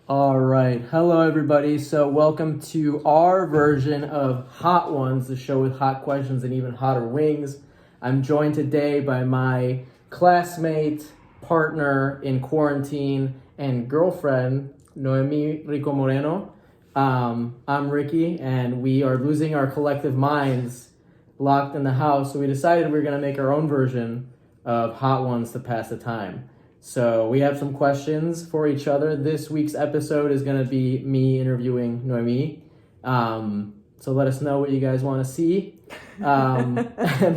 All right. Hello, everybody. So, welcome to our version of Hot Ones, the show with hot questions and even hotter wings. I'm joined today by my classmate, partner in quarantine, and girlfriend, Noemi Rico Moreno. I'm Ricky, and we are losing our collective minds locked in the house. So, we decided we were going to make our own version of Hot Ones to pass the time. So we have some questions for each other. This week's episode is going to be me interviewing Noemi. So let us know what you guys want to see. And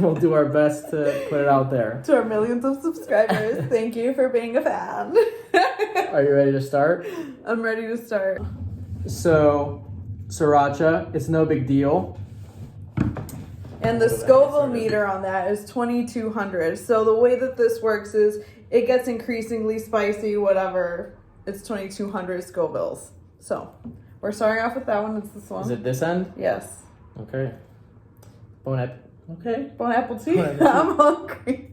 we'll do our best to put it out there. To our millions of subscribers, thank you for being a fan. Are you ready to start? I'm ready to start. So, sriracha, it's no big deal. And the Scoville meter on that is 2200. So the way that this works is it gets increasingly spicy, whatever. It's 2200 Scovilles. So we're starting off with that one. It's this one. Is it this end? Yes. Okay. Bon okay. Bon appetit. Bon appetit. I'm hungry.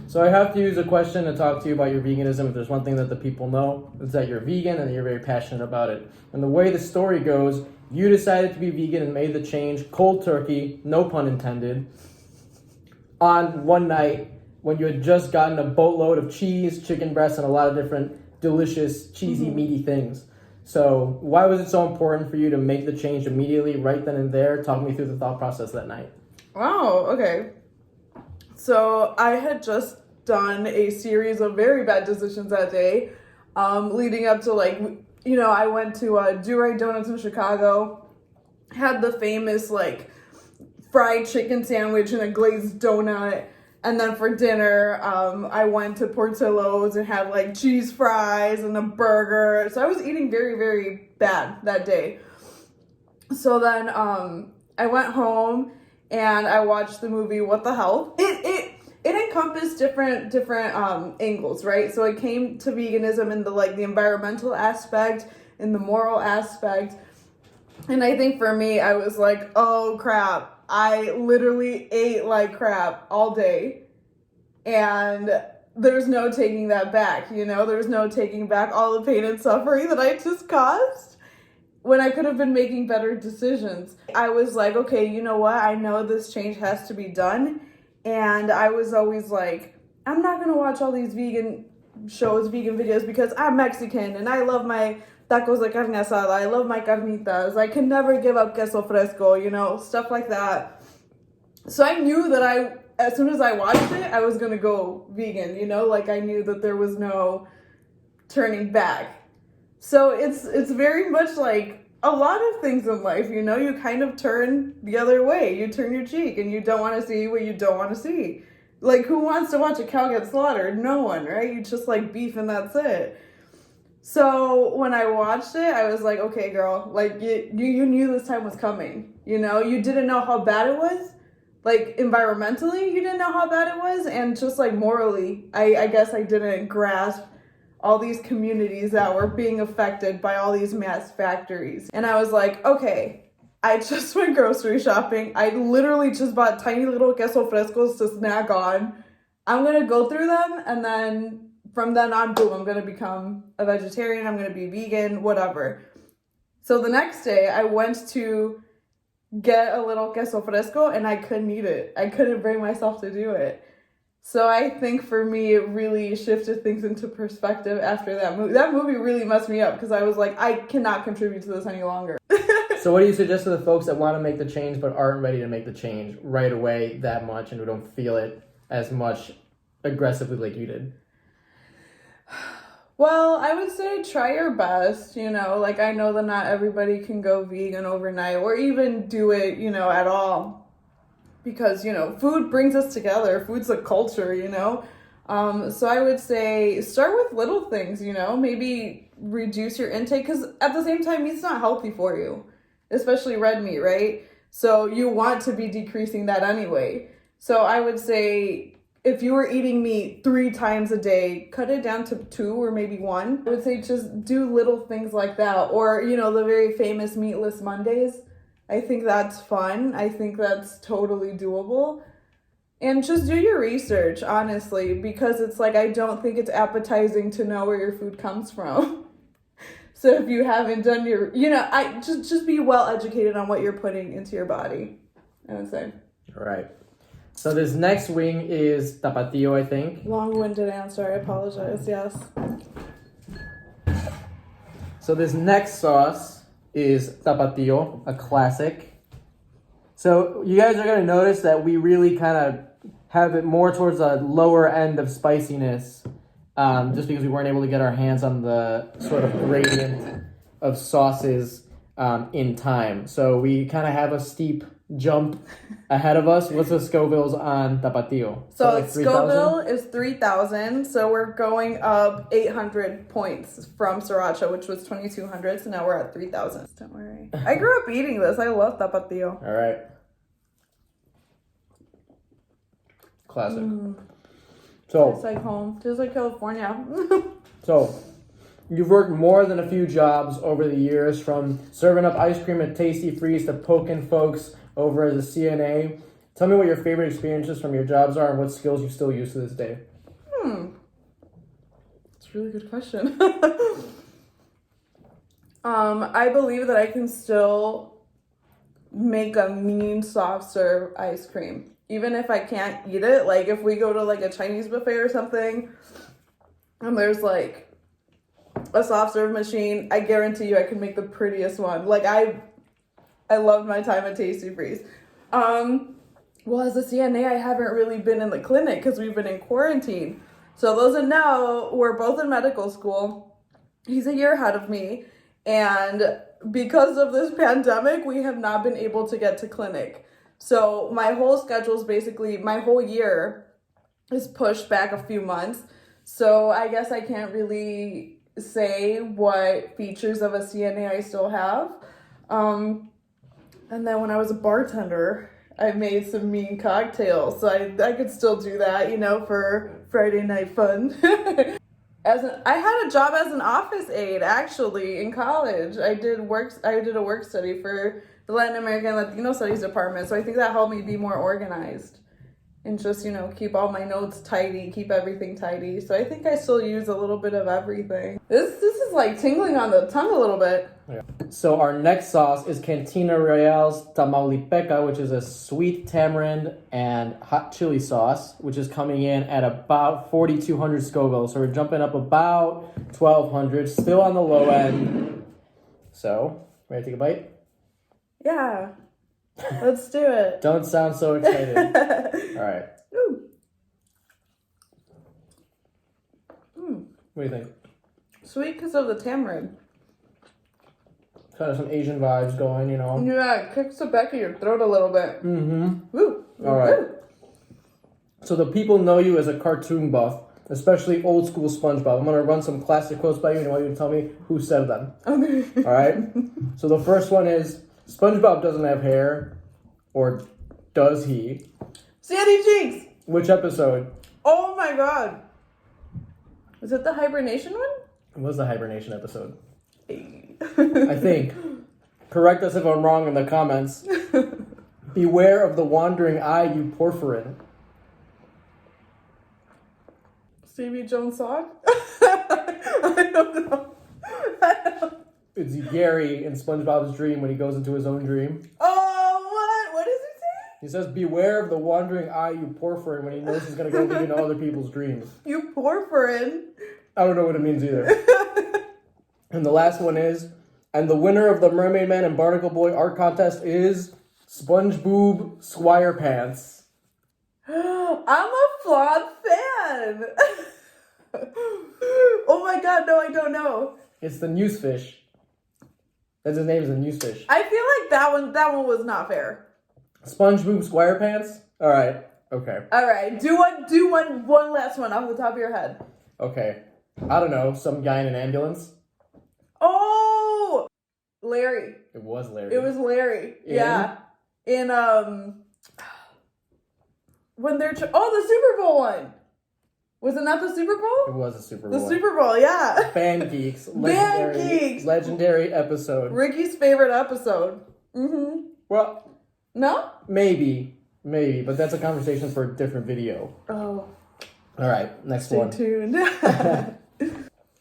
So I have to use a question to talk to you about your veganism. If there's one thing that the people know, it's that you're vegan and that you're very passionate about it. And the way the story goes, you decided to be vegan and made the change cold turkey, no pun intended, on one night when you had just gotten a boatload of cheese, chicken breasts, and a lot of different delicious, cheesy, meaty things. So why was it so important for you to make the change immediately, right then and there? Talk me through the thought process that night. Wow, okay. So I had just done a series of very bad decisions that day, leading up to I went to Do Right Donuts in Chicago, had the famous fried chicken sandwich and a glazed donut, and then for dinner, I went to Portillo's and had cheese fries and a burger. So I was eating very, very bad that day. So then I went home and I watched the movie What the Hell. It encompassed different angles, right? So it came to veganism in the environmental aspect, in the moral aspect. And I think for me, I was like, oh crap, I literally ate like crap all day. And there's no taking that back, There's no taking back all the pain and suffering that I just caused when I could have been making better decisions. I was like, okay, you know what? I know this change has to be done. And I was always like, I'm not going to watch all these vegan shows, vegan videos, because I'm Mexican and I love my tacos de carne asada. I love my carnitas. I can never give up queso fresco, stuff like that. So I knew that as soon as I watched it, I was going to go vegan, I knew that there was no turning back. So it's very much like a lot of things in life, you kind of turn the other way. You turn your cheek and you don't want to see what you don't want to see. Who wants to watch a cow get slaughtered? No one, right? You just like beef and that's it. So when I watched it, I was like, okay, girl, you knew this time was coming. You didn't know how bad it was. Environmentally, you didn't know how bad it was. And just morally, I guess I didn't grasp all these communities that were being affected by all these mass factories. And I was like, okay, I just went grocery shopping. I literally just bought tiny little queso frescos to snack on. I'm going to go through them, and then from then on, boom, I'm going to become a vegetarian. I'm going to be vegan, whatever. So the next day, I went to get a little queso fresco, and I couldn't eat it. I couldn't bring myself to do it. So I think for me, it really shifted things into perspective after that movie. That movie really messed me up because I was like, I cannot contribute to this any longer. So what do you suggest to the folks that want to make the change but aren't ready to make the change right away that much and who don't feel it as much aggressively like you did? Well, I would say try your best, I know that not everybody can go vegan overnight or even do it, at all. Because, food brings us together. Food's a culture, So I would say start with little things, maybe reduce your intake. Because at the same time, meat's not healthy for you, especially red meat, right? So you want to be decreasing that anyway. So I would say if you were eating meat 3 times a day, cut it down to 2 or maybe 1. I would say just do little things like that. Or, the very famous meatless Mondays. I think that's fun. I think that's totally doable. And just do your research, honestly, because it's like, I don't think it's appetizing to know where your food comes from. So if you haven't done your, I just be well educated on what you're putting into your body, I would say. All right. So this next wing is tapatio, I think. Long-winded answer, I apologize, yes. So this next sauce is tapatio, a classic. So you guys are going to notice that we really kind of have it more towards the lower end of spiciness, just because we weren't able to get our hands on the sort of gradient of sauces in time. So we kind of have a steep jump ahead of us. What's the Scovilles on tapatio? So like Scoville is 3,000, so we're going up 800 points from sriracha, which was 2,200, so now we're at 3,000. Don't worry. I grew up eating this. I love tapatio. All right. Classic. So Tastes like home. Tastes like California. So, you've worked more than a few jobs over the years, from serving up ice cream at Tasty Freeze to poking folks over as a CNA. Tell me what your favorite experiences from your jobs are and what skills you still use to this day. It's a really good question. I believe that I can still make a mean soft serve ice cream. Even if I can't eat it, like if we go to like a Chinese buffet or something, and there's like a soft serve machine, I guarantee you I can make the prettiest one. Like I loved my time at Tasty Freeze. Well, as a CNA, I haven't really been in the clinic because we've been in quarantine. So those that know, we're both in medical school. He's a year ahead of me. And because of this pandemic, we have not been able to get to clinic. So my whole schedule is basically, my whole year is pushed back a few months. So I guess I can't really say what features of a CNA I still have. And then when I was a bartender, I made some mean cocktails. So I could still do that, for Friday night fun. I had a job as an office aide, actually, in college. I did a work study for the Latin American Latino Studies department. So I think that helped me be more organized and just, keep all my notes tidy, keep everything tidy. So I think I still use a little bit of everything. This is like tingling on the tongue a little bit. Yeah. So our next sauce is Cantina Royale's taumalipeka, which is a sweet tamarind and hot chili sauce, which is coming in at about 4,200 Scoville. So we're jumping up about 1,200, still on the low end. So, ready to take a bite? Yeah, let's do it. Don't sound so excited. All right. Ooh. What do you think? Sweet because of the tamarind. Kind of some Asian vibes going, Yeah, it kicks the back of your throat a little bit. Mm-hmm. Woo. All right. So the people know you as a cartoon buff, especially old school SpongeBob. I'm going to run some classic quotes by you, and I want you to tell me who said them. Okay. All right? So the first one is, SpongeBob doesn't have hair, or does he? Sandy Cheeks! Which episode? Oh my god. Is it the hibernation one? It was the hibernation episode. Hey. I think. Correct us if I'm wrong in the comments. Beware of the wandering eye, you porphyrin. Stevie Jones song? I don't know. It's Gary in SpongeBob's dream when he goes into his own dream. Oh, what does he say? He says, beware of the wandering eye, you porphyrin, when he knows he's going to go into other people's dreams. You porphyrin. I don't know what it means either. And the last one is, and the winner of the Mermaid Man and Barnacle Boy art contest is SpongeBob Squire Pants. I'm a flawed fan. Oh my god, no, I don't know. It's the Newsfish. That's his name, is the Newsfish. I feel like that one was not fair. SpongeBob Squire Pants? Alright, okay. Alright, do one last one off the top of your head. Okay. I don't know, some guy in an ambulance? Oh! Larry. It was Larry. It was Larry. Yeah. In, when they're, the Super Bowl one. Was it not the Super Bowl? It was a Super Bowl. The Super Bowl, yeah. Fan Geeks. Fan Geeks. Legendary episode. Ricky's favorite episode. Mm-hmm. Well, No? maybe. Maybe, but that's a conversation for a different video. Oh. All right, next one. Stay tuned.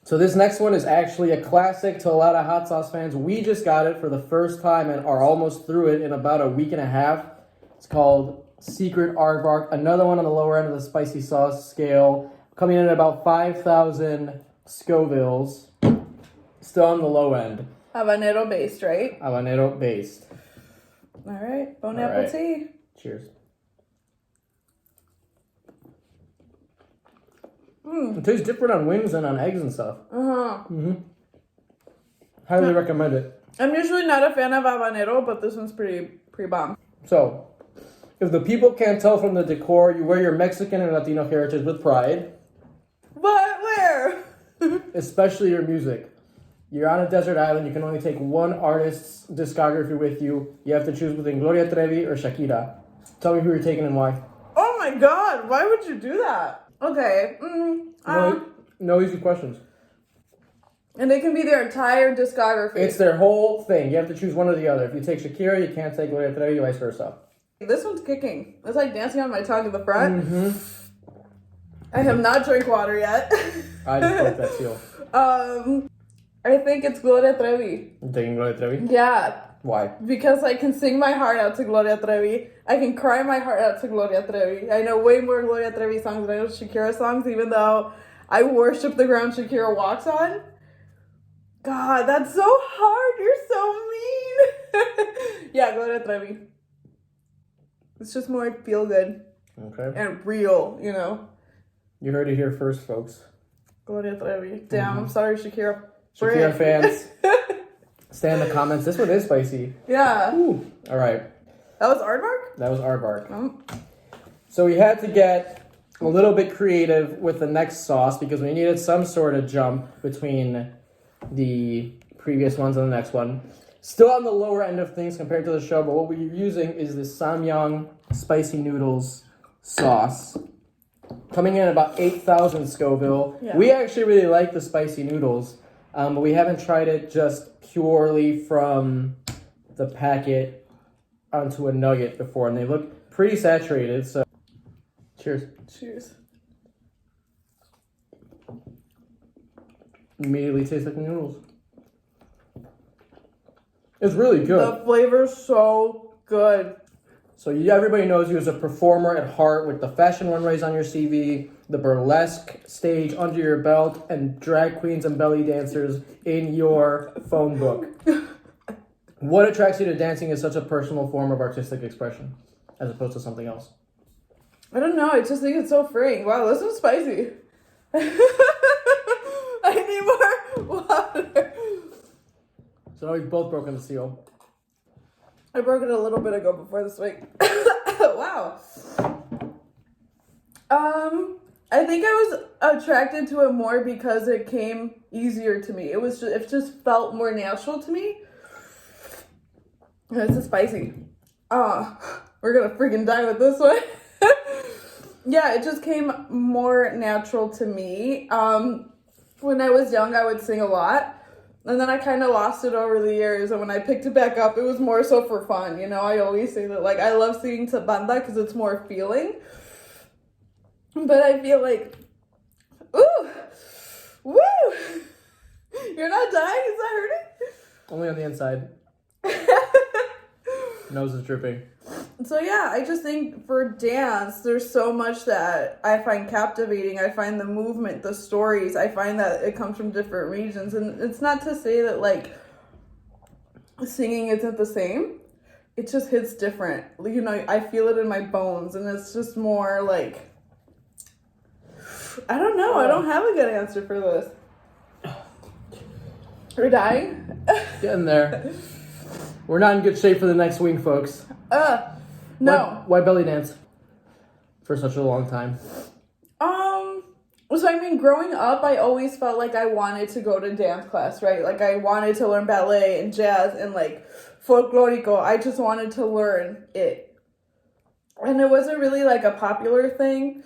So this next one is actually a classic to a lot of hot sauce fans. We just got it for the first time and are almost through it in about a week and a half. It's called Secret Aardvark. Another one on the lower end of the spicy sauce scale. Coming in at about 5,000 Scovilles. Still on the low end. Habanero based, right? Habanero based. All right. Bon All right. appetit. Cheers. It tastes different on wings than on eggs and stuff. Highly recommend it. I'm usually not a fan of habanero, but this one's pretty bomb. So, if the people can't tell from the decor, you wear your Mexican and Latino heritage with pride. But where? Especially your music. You're on a desert island. You can only take one artist's discography with you. You have to choose between Gloria Trevi or Shakira. Tell me who you're taking and why. Oh my god, why would you do that? Okay. No easy questions. And it can be their entire discography. It's their whole thing. You have to choose one or the other. If you take Shakira, you can't take Gloria Trevi, vice versa. This one's kicking. It's like dancing on my tongue in the front. I have not drank water yet. I just broke that seal. I think it's Gloria Trevi. You taking Gloria Trevi? Yeah. Why? Because I can sing my heart out to Gloria Trevi. I can cry my heart out to Gloria Trevi. I know way more Gloria Trevi songs than I know Shakira songs, even though I worship the ground Shakira walks on. God, that's so hard. You're so mean. Yeah, Gloria Trevi. It's just more feel good. Okay. And real, you know. You heard it here first, folks. Gloria Trevi. Damn, I'm sorry, Shakira. Shakira fans, stay in the comments. This one is spicy. Yeah. Ooh. All right. That was aardvark? That was aardvark. Oh. So we had to get a little bit creative with the next sauce because we needed some sort of jump between the previous ones and the next one. Still on the lower end of things compared to the show, but what we're using is the samyang spicy noodles sauce. Coming in at about 8,000 Scoville. Yeah. We actually really like the spicy noodles, but we haven't tried it just purely from the packet onto a nugget before, and they look pretty saturated, so cheers. Cheers. Immediately tastes like noodles. It's really good. The flavor's so good. So everybody knows you as a performer at heart with the fashion runways on your CV, the burlesque stage under your belt, and drag queens and belly dancers in your phone book. What attracts you to dancing as such a personal form of artistic expression, as opposed to something else? I don't know. I just think it's so freeing. Wow, this is spicy. I need more water. So we've both broken the seal. I broke it a little bit ago before this week. Wow. I think I was attracted to it more because it came easier to me. It just felt more natural to me. This is spicy. We're gonna freaking die with this one. Yeah, it just came more natural to me. When I was young, I would sing a lot. And then I kind of lost it over the years. And when I picked it back up, it was more so for fun. You know, I always say that, like, I love singing to banda because it's more feeling. But I feel like, ooh, woo! You're not dying? Is that hurting? Only on the inside. Nose is dripping. So yeah, I just think for dance, there's so much that I find captivating. I find the movement, the stories. I find that it comes from different regions. And it's not to say that, like, singing isn't the same. It just hits different. You know, I feel it in my bones. And it's just more like, I don't know. I don't have a good answer for this. We're dying? Getting there. We're not in good shape for the next wing, folks. No. Why belly dance for such a long time? So I mean, growing up, I always felt like I wanted to go to dance class, right? Like, I wanted to learn ballet and jazz and, like, folklorico. I just wanted to learn it. And it wasn't really, like, a popular thing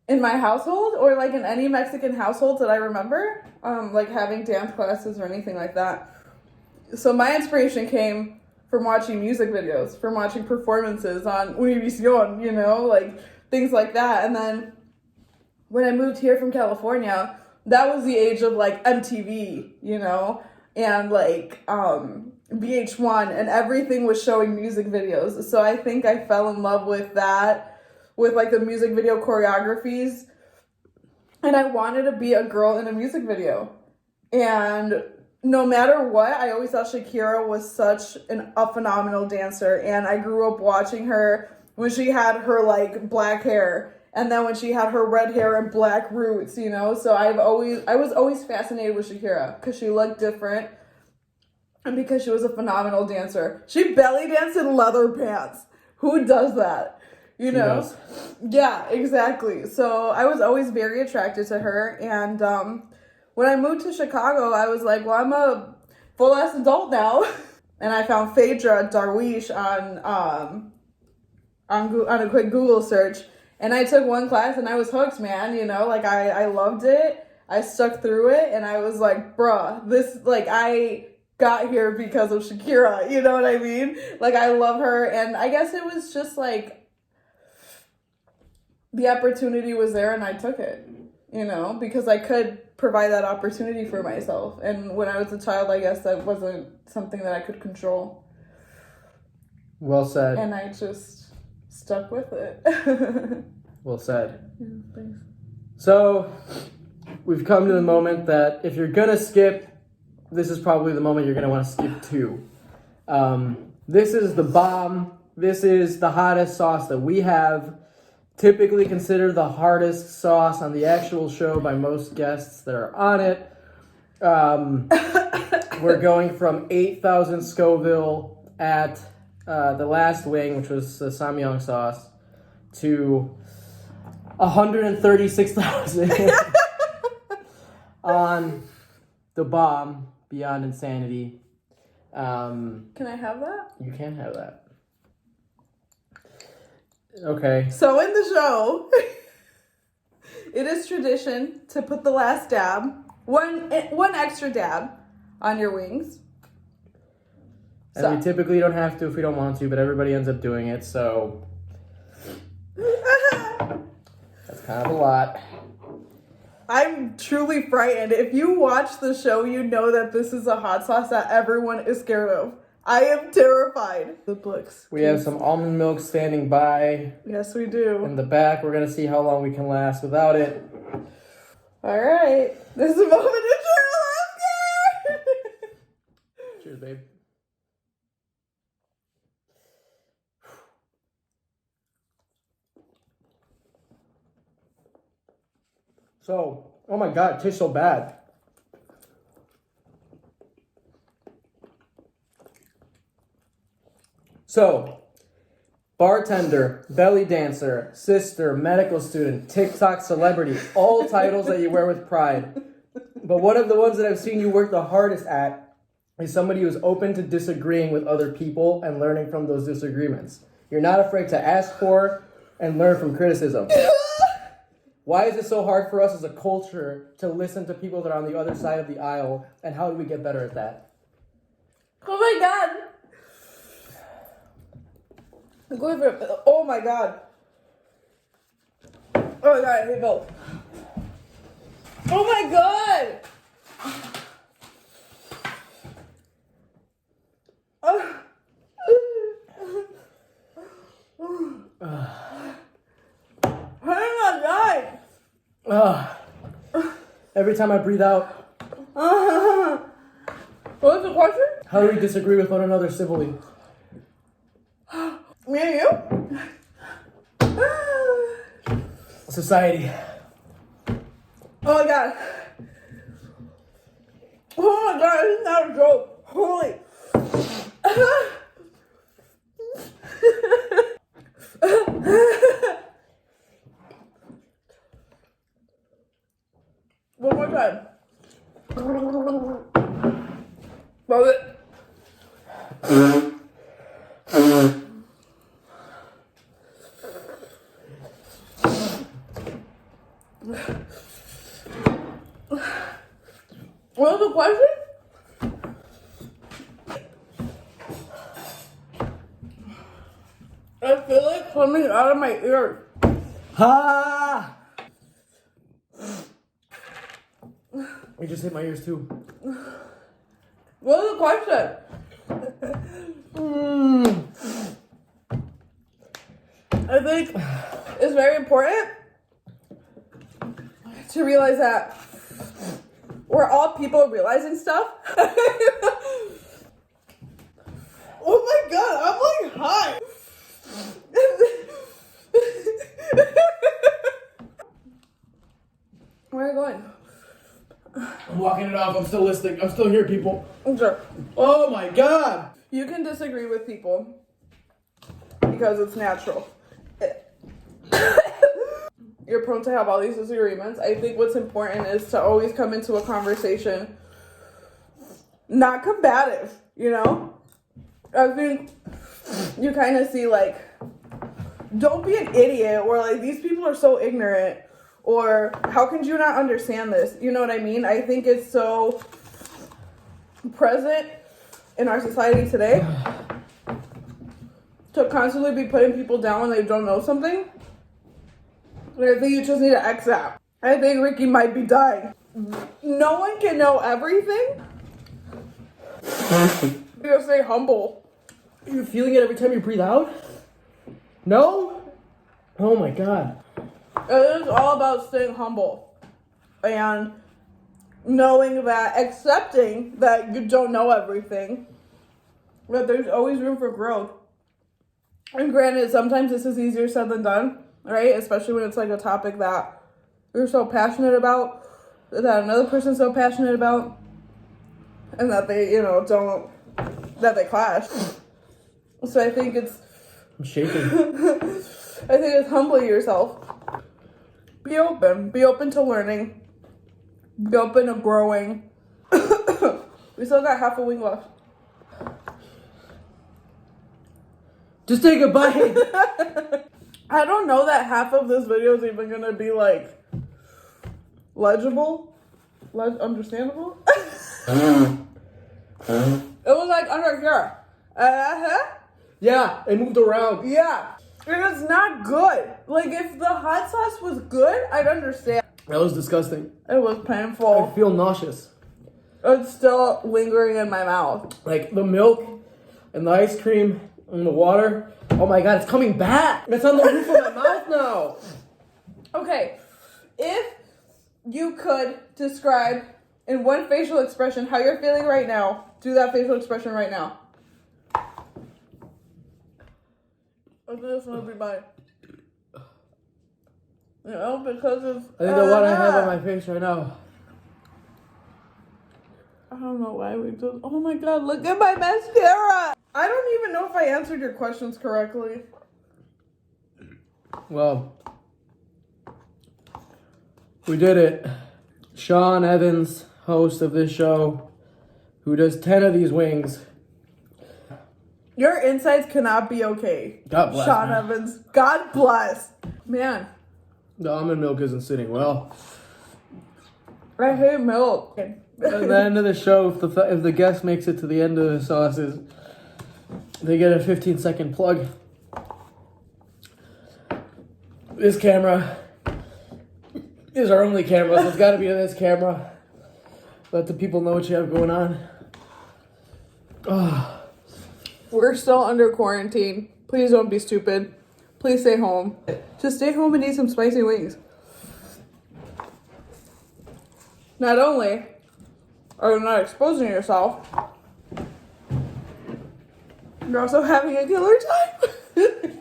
in my household or, like, in any Mexican household that I remember, like, having dance classes or anything like that. So my inspiration came from watching music videos, from watching performances on Univision, you know, like things like that. And then when I moved here from California, that was the age of like MTV, you know, and like VH1, and everything was showing music videos. So I think I fell in love with that, with like the music video choreographies. And I wanted to be a girl in a music video. And no matter what, I always thought Shakira was such a phenomenal dancer. And I grew up watching her when she had her like black hair, and then when she had her red hair and black roots, you know. So I was always fascinated with Shakira because she looked different and because she was a phenomenal dancer. She belly danced in leather pants. Who does that? You know? Yes. Yeah, exactly. So I was always very attracted to her. And when I moved to Chicago, I was like, well, I'm a full-ass adult now. And I found Phaedra Darwish on a quick Google search. And I took one class and I was hooked, man. You know, like I loved it. I stuck through it and I was like, bruh, this, like, I got here because of Shakira. You know what I mean? Like, I love her. And I guess it was just like, the opportunity was there and I took it, you know, because I could provide that opportunity for myself. And when I was a child, I guess that wasn't something that I could control. Well said. And I just stuck with it. Well said. Yeah, thanks. So, we've come to the moment that if you're gonna skip, this is probably the moment you're gonna want to skip to. This is the bomb. This is the hottest sauce that we have. Typically considered the hardest sauce on the actual show by most guests that are on it. We're going from 8,000 Scoville at the last wing, which was the samyang sauce, to 136,000 on the bomb, Beyond Insanity. Can I have that? You can have that. Okay. So in the show, it is tradition to put the last dab, one extra dab, on your wings. And we typically don't have to if we don't want to, but everybody ends up doing it, so that's kind of a lot. I'm truly frightened. If you watch the show, you know that this is a hot sauce that everyone is scared of. I am terrified. The books. We have some almond milk standing by. Yes, we do. In the back, we're going to see how long we can last without it. All right. This is a moment of true laughter. Cheers, babe. So, oh my God, it tastes so bad. So, bartender, belly dancer, sister, medical student, TikTok celebrity, all titles that you wear with pride. But one of the ones that I've seen you work the hardest at is somebody who's open to disagreeing with other people and learning from those disagreements. You're not afraid to ask for and learn from criticism. Why is it so hard for us as a culture to listen to people that are on the other side of the aisle, and how do we get better at that? Oh my God. Oh my God. Oh my God, I hate milk. Oh my God. I am not dying. Every time I breathe out. What's the question? How do we disagree with one another civilly? Me and you? Society. Oh my God. Oh my God, this is not a joke. Holy. One more time. Love it. What was the question? feel it coming out of my ears. Ha! You just hit my ears too. What was the question? I think it's very important to realize that we're all people realizing stuff. Oh my god, I'm like high. Where are you going? I'm walking it off. I'm still listening. I'm still here, people. Sure. Oh my god. You can disagree with people because it's natural. You're prone to have all these disagreements. I think what's important is to always come into a conversation not combative, you know? I think you kind of see like, don't be an idiot, or like, these people are so ignorant, or how can you not understand this? You know what I mean? I think it's so present in our society today to constantly be putting people down when they don't know something. And I think you just need to X out. I think Ricky might be dying. No one can know everything. You gotta stay humble. You're feeling it every time you breathe out? No? Oh my god. It is all about staying humble and knowing that, accepting that you don't know everything, but there's always room for growth. And granted, sometimes this is easier said than done, right? Especially when it's like a topic that you're so passionate about, that another person's so passionate about, and that they, you know, that they clash. So I think it's... I'm shaking. I think it's humbling yourself. Be open. Be open to learning. Be open to growing. We still got half a wing left. Just take a bite. I don't know that half of this video is even gonna be like legible, understandable. It was like under here. Yeah, it moved around. Yeah. And it's not good. Like, if the hot sauce was good, I'd understand. That was disgusting. It was painful. I feel nauseous. It's still lingering in my mouth. Like the milk and the ice cream and the water. Oh my god, it's coming back. It's on the roof of my mouth now. Okay. If you could describe in one facial expression how you're feeling right now, do that facial expression right now. I think this one would be mine. You know, because of... I think the one I have on my face right now. I don't know why we do... Oh my god, look at my mascara! I don't even know if I answered your questions correctly. Well, we did it. Sean Evans, host of this show, who does 10 of these wings. Your insides cannot be okay. God bless, Sean man. Evans. God bless. Man, The almond milk isn't sitting well. I hate milk. At the end of the show, if the guest makes it to the end of the sauces, they get a 15-second plug. This camera is our only camera, so it's got to be this camera. Let the people know what you have going on. Oh. We're still under quarantine. Please don't be stupid. Please stay home. Just stay home and eat some spicy wings. Not only are you not exposing yourself, you're also having a killer time.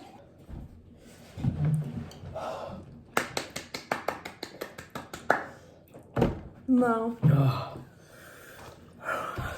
No.